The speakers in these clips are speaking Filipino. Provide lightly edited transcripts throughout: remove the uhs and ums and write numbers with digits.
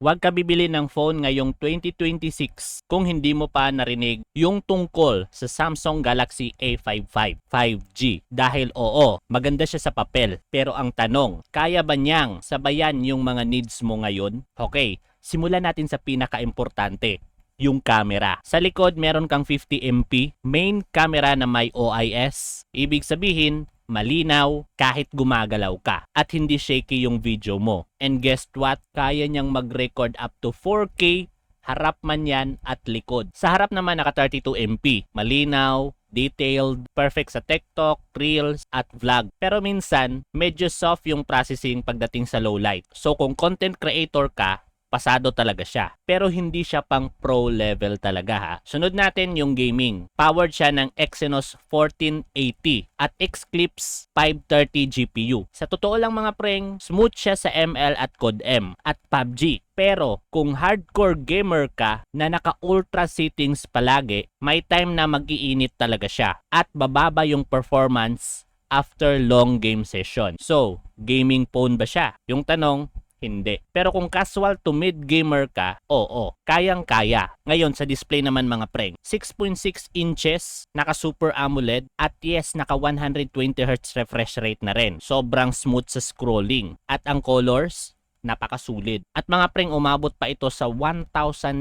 huwag ka bibili ng phone ngayong 2026 kung hindi mo pa narinig yung tungkol sa Samsung Galaxy A55 5G. Dahil oo, maganda siya sa papel. Pero ang tanong, kaya ba niyang sabayan yung mga needs mo ngayon? Okay, simulan natin sa pinaka-importante, yung camera. Sa likod, meron kang 50MP main camera na may OIS. Ibig sabihin, malinaw kahit gumagalaw ka at hindi shaky yung video mo. And guess what? Kaya niyang mag-record up to 4K, harap man yan at likod. Sa harap naman naka 32MP. Malinaw, detailed, perfect sa TikTok, Reels, at vlog. Pero minsan, medyo soft yung processing pagdating sa low light. So kung content creator ka, pasado talaga siya. Pero hindi siya pang pro level talaga ha. Sunod natin yung gaming. Powered siya ng Exynos 1480 at Xclipse 530 GPU. Sa totoo lang mga preng, smooth siya sa ML at COD-M at PUBG. Pero kung hardcore gamer ka na naka-ultra settings palagi, may time na mag-iinit talaga siya at bababa yung performance after long game session. So, gaming phone ba siya? Yung tanong, hindi. Pero kung casual to mid gamer ka, oo, kayang-kaya. Ngayon sa display naman mga preng, 6.6 inches, naka Super AMOLED at yes, naka 120Hz refresh rate na rin. Sobrang smooth sa scrolling. At ang colors, napakasulit. At mga preng, umabot pa ito sa 1000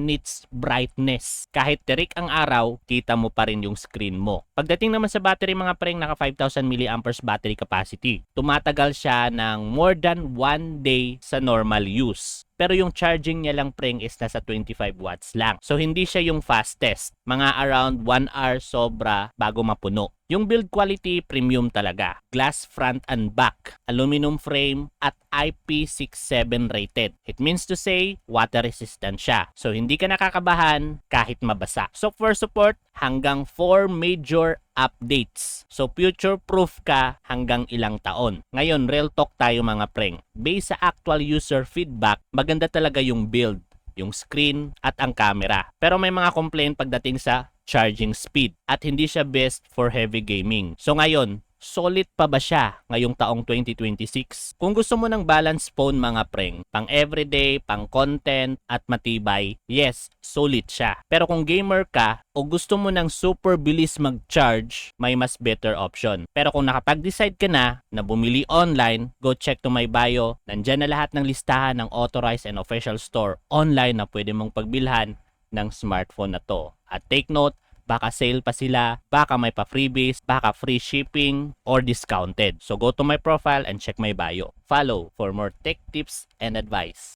nits brightness. Kahit tirik ang araw, kita mo pa rin yung screen mo. Pagdating naman sa battery mga preng, naka 5000 mAh battery capacity. Tumatagal siya ng more than 1 day sa normal use. Pero yung charging niya lang preng is nasa 25 watts lang. So hindi siya yung fastest. Mga around 1 hour sobra bago mapuno. Yung build quality, premium talaga. Glass front and back, aluminum frame, at IP67 rated. It means to say, water resistant siya. So hindi ka nakakabahan kahit mabasa. Software support hanggang 4 major updates. So future proof ka hanggang ilang taon. Ngayon, real talk tayo mga preng. Based sa actual user feedback, maganda talaga yung build, yung screen, at ang camera. Pero may mga complaint pagdating sa charging speed at hindi siya best for heavy gaming. So ngayon, solid pa ba siya ngayong taong 2026? Kung gusto mo ng balance phone mga preng, pang everyday, pang content, at matibay, yes, solid siya. Pero kung gamer ka o gusto mo ng super bilis mag-charge, may mas better option. Pero kung nakapag-decide ka na bumili online, go check to my bio. Nandyan na lahat ng listahan ng authorized and official store online na pwede mong pagbilhan ng smartphone na to. At take note, baka sale pa sila, baka may pa freebies, baka free shipping, or discounted. So go to my profile and check my bio. Follow for more tech tips and advice.